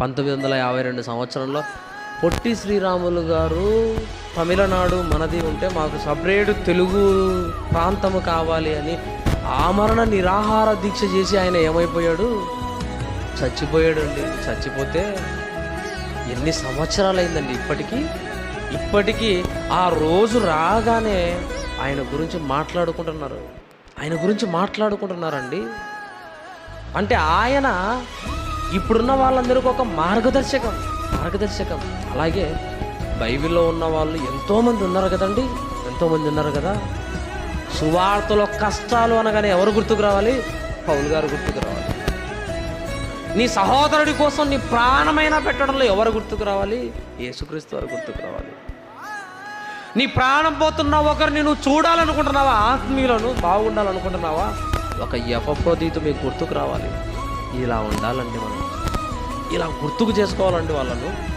1952 సంవత్సరంలో పొట్టి శ్రీరాములు గారు తమిళనాడు మనది ఉంటే మాకు సపరేట్ తెలుగు ప్రాంతము కావాలి అని ఆమరణ నిరాహార దీక్ష చేసి ఆయన ఏమైపోయాడు? చచ్చిపోయాడండి. చచ్చిపోతే ఎన్ని సంవత్సరాలు అయిందండి ఇప్పటికీ ఆ రోజు రాగానే ఆయన గురించి మాట్లాడుకుంటున్నారండి. అంటే ఆయన ఇప్పుడున్న వాళ్ళందరికీ ఒక మార్గదర్శకం. అలాగే బైబిల్లో ఉన్న వాళ్ళు ఎంతోమంది ఉన్నారు కదా. సువార్తలో కష్టాలు అనగానే ఎవరు గుర్తుకు రావాలి? పౌలు గారు గుర్తుకు రావాలి. నీ సహోదరుడి కోసం నీ ప్రాణమైనా పెట్టడంలో ఎవరు గుర్తుకు రావాలి? యేసుక్రీస్తు వారు గుర్తుకు రావాలి. నీ ప్రాణం పోతున్న ఒకరిని నువ్వు చూడాలనుకుంటున్నావా? ఆత్మీయులను బాగుండాలనుకుంటున్నావా? ఒక ఎపఫ్రోదీతు మీకు గుర్తుకు రావాలి. ఇలా ఉండాలండి మనం, ఇలా గుర్తుకు చేసుకోవాలండి వాళ్ళను.